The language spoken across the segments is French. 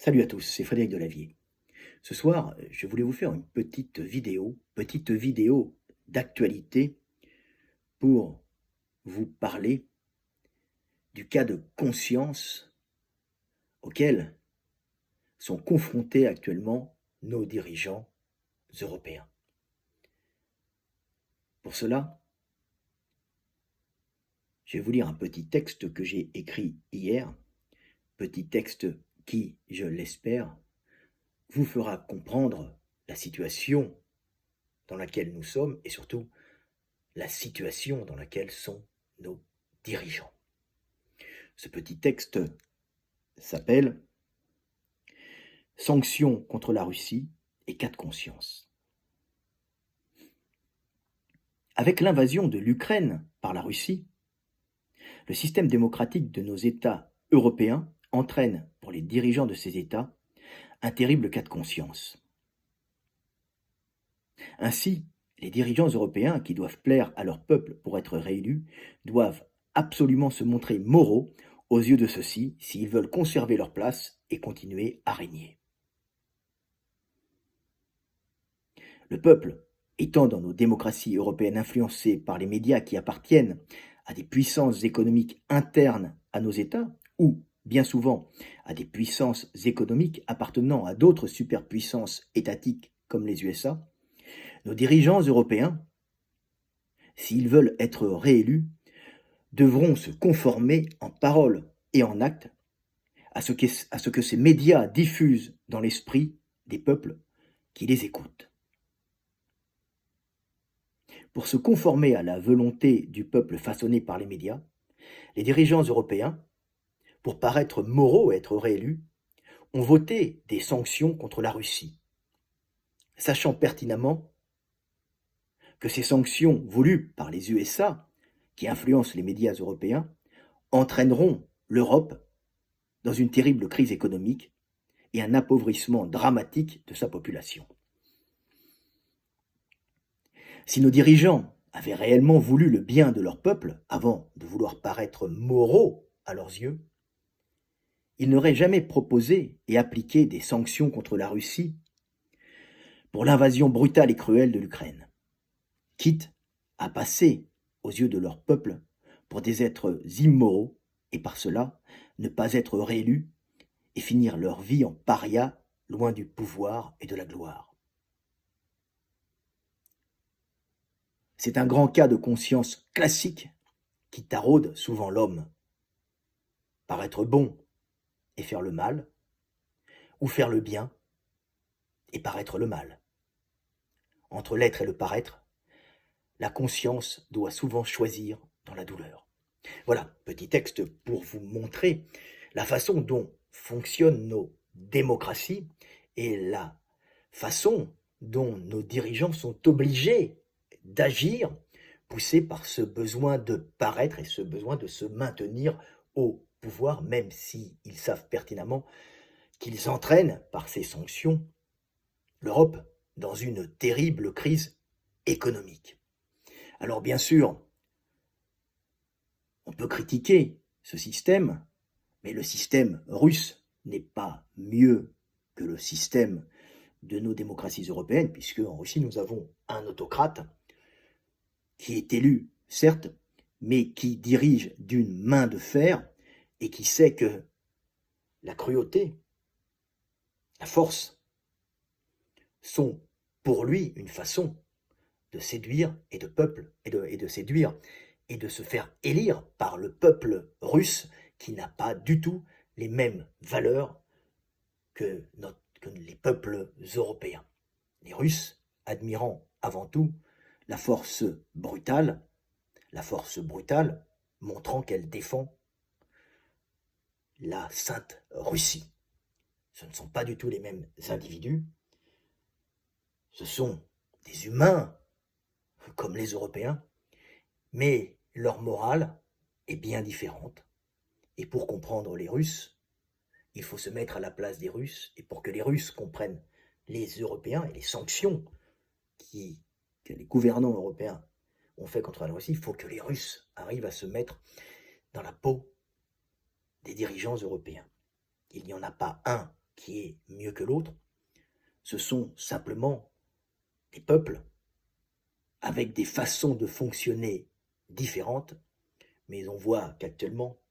Salut à tous, c'est Frédéric Delavier. Ce soir, je voulais vous faire une petite vidéo d'actualité pour vous parler du cas de conscience auquel sont confrontés actuellement nos dirigeants européens. Pour cela, je vais vous lire un petit texte que j'ai écrit hier, petit texte qui, je l'espère, vous fera comprendre la situation dans laquelle nous sommes et surtout la situation dans laquelle sont nos dirigeants. Ce petit texte s'appelle Sanctions contre la Russie et cas de conscience. Avec l'invasion de l'Ukraine par la Russie, le système démocratique de nos États européens entraîne pour les dirigeants de ces États un terrible cas de conscience. Ainsi, les dirigeants européens qui doivent plaire à leur peuple pour être réélus doivent absolument se montrer moraux aux yeux de ceux-ci s'ils veulent conserver leur place et continuer à régner. Le peuple, étant dans nos démocraties européennes influencé par les médias qui appartiennent à des puissances économiques internes à nos États, ou bien souvent à des puissances économiques appartenant à d'autres superpuissances étatiques comme les USA, nos dirigeants européens, s'ils veulent être réélus, devront se conformer en parole et en acte à ce que ces médias diffusent dans l'esprit des peuples qui les écoutent. Pour se conformer à la volonté du peuple façonnée par les médias, les dirigeants européens, pour paraître moraux et être réélus, ont voté des sanctions contre la Russie, sachant pertinemment que ces sanctions voulues par les USA, qui influencent les médias européens, entraîneront l'Europe dans une terrible crise économique et un appauvrissement dramatique de sa population. Si nos dirigeants avaient réellement voulu le bien de leur peuple, avant de vouloir paraître moraux à leurs yeux, ils n'auraient jamais proposé et appliqué des sanctions contre la Russie pour l'invasion brutale et cruelle de l'Ukraine, quitte à passer aux yeux de leur peuple pour des êtres immoraux et par cela ne pas être réélus et finir leur vie en paria loin du pouvoir et de la gloire. C'est un grand cas de conscience classique qui taraude souvent l'homme. Paraître bon et faire le mal, ou faire le bien et paraître le mal. Entre l'être et le paraître, la conscience doit souvent choisir dans la douleur. Voilà, petit texte pour vous montrer la façon dont fonctionnent nos démocraties et la façon dont nos dirigeants sont obligés d'agir, poussés par ce besoin de paraître et ce besoin de se maintenir au pouvoir, même s'ils savent pertinemment qu'ils entraînent par ces sanctions l'Europe dans une terrible crise économique. Alors bien sûr, on peut critiquer ce système, mais le système russe n'est pas mieux que le système de nos démocraties européennes, puisque en Russie, nous avons un autocrate qui est élu, certes, mais qui dirige d'une main de fer et qui sait que la cruauté, la force, sont pour lui une façon de séduire et de peuple, et de séduire et de se faire élire par le peuple russe qui n'a pas du tout les mêmes valeurs que les peuples européens. Les Russes admirant avant tout la force brutale montrant qu'elle défend la Sainte Russie. Ce ne sont pas du tout les mêmes individus, ce sont des humains comme les Européens, mais leur morale est bien différente. Et pour comprendre les Russes, il faut se mettre à la place des Russes, et pour que les Russes comprennent les Européens et les sanctions que les gouvernants européens ont fait contre la Russie, il faut que les Russes arrivent à se mettre dans la peau des dirigeants européens. Il n'y en a pas un qui est mieux que l'autre. Ce sont simplement des peuples avec des façons de fonctionner différentes, mais on voit qu'actuellement,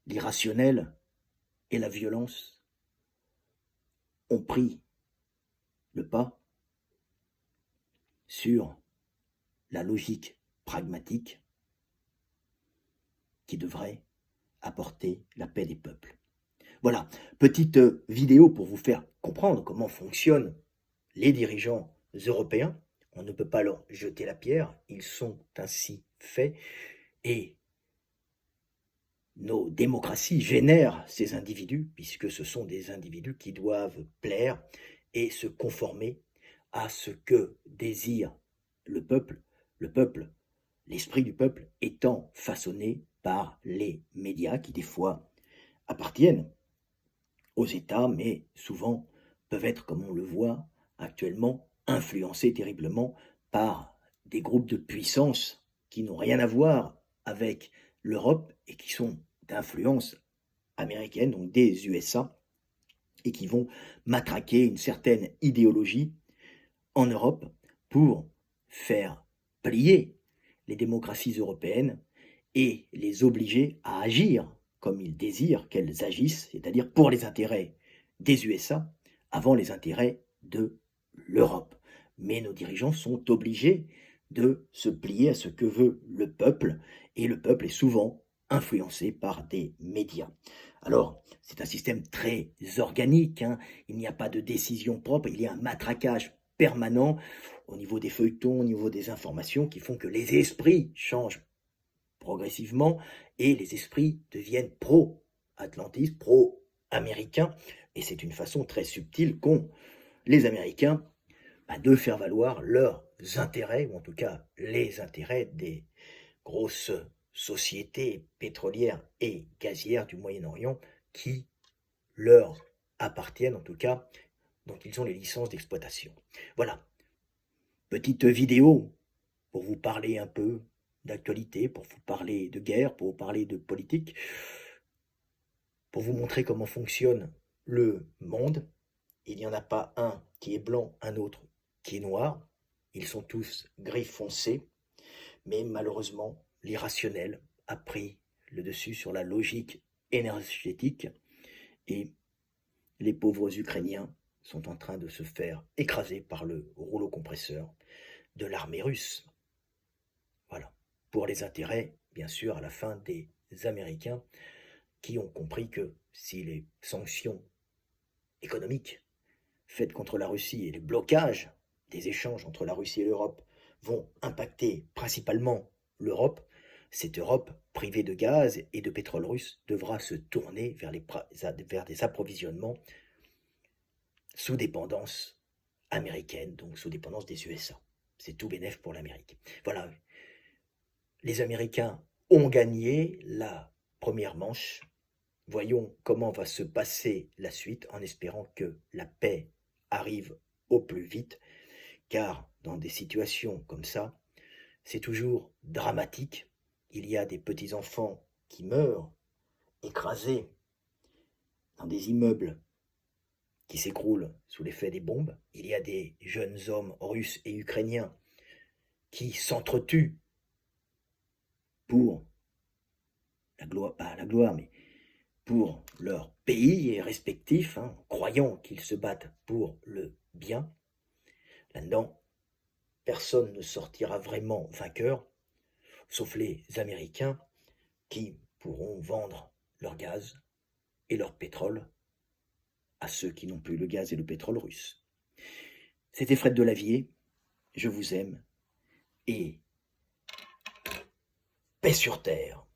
l'irrationnel et la violence ont pris le pas sur la logique pragmatique qui devrait apporter la paix des peuples. Voilà, petite vidéo pour vous faire comprendre comment fonctionnent les dirigeants européens. On ne peut pas leur jeter la pierre, ils sont ainsi faits et nos démocraties génèrent ces individus puisque ce sont des individus qui doivent plaire et se conformer à ce que désire le peuple, l'esprit du peuple étant façonné par les médias qui des fois appartiennent aux États, mais souvent peuvent être, comme on le voit actuellement, influencés terriblement par des groupes de puissance qui n'ont rien à voir avec l'Europe et qui sont d'influence américaine, donc des USA, et qui vont matraquer une certaine idéologie en Europe pour faire plier les démocraties européennes et les obliger à agir comme ils désirent qu'elles agissent, c'est-à-dire pour les intérêts des USA avant les intérêts de l'Europe. Mais nos dirigeants sont obligés de se plier à ce que veut le peuple, et le peuple est souvent influencé par des médias. Alors, c'est un système très organique, hein. Il n'y a pas de décision propre, il y a un matraquage permanent au niveau des feuilletons, au niveau des informations qui font que les esprits changent progressivement et les esprits deviennent pro-atlantistes, pro-américains, et c'est une façon très subtile qu'ont les Américains de faire valoir leurs intérêts, ou en tout cas les intérêts des grosses sociétés pétrolières et gazières du Moyen-Orient qui leur appartiennent, en tout cas, dont ils ont les licences d'exploitation. Voilà, petite vidéo pour vous parler un peu d'actualité, pour vous parler de guerre, pour vous parler de politique, pour vous montrer comment fonctionne le monde. Il n'y en a pas un qui est blanc, un autre qui est noir. Ils sont tous gris foncé, mais malheureusement, l'irrationnel a pris le dessus sur la logique énergétique et les pauvres Ukrainiens sont en train de se faire écraser par le rouleau compresseur de l'armée russe. Voilà, pour les intérêts, bien sûr, à la fin des Américains qui ont compris que si les sanctions économiques faites contre la Russie et les blocages des échanges entre la Russie et l'Europe vont impacter principalement l'Europe, cette Europe privée de gaz et de pétrole russe devra se tourner vers des approvisionnements sous dépendance américaine, donc sous dépendance des USA. C'est tout bénef pour l'Amérique. Voilà, les Américains ont gagné la première manche. Voyons comment va se passer la suite en espérant que la paix arrive au plus vite, car dans des situations comme ça, c'est toujours dramatique. Il y a des petits-enfants qui meurent écrasés dans des immeubles qui s'écroulent sous l'effet des bombes. Il y a des jeunes hommes russes et ukrainiens qui s'entretuent pour la gloire, pas la gloire, mais pour leur pays respectif, hein, croyant qu'ils se battent pour le bien. Là-dedans, personne ne sortira vraiment vainqueur, sauf les Américains qui pourront vendre leur gaz et leur pétrole à ceux qui n'ont plus le gaz et le pétrole russe. C'était Fred Delavier, je vous aime, et paix sur terre.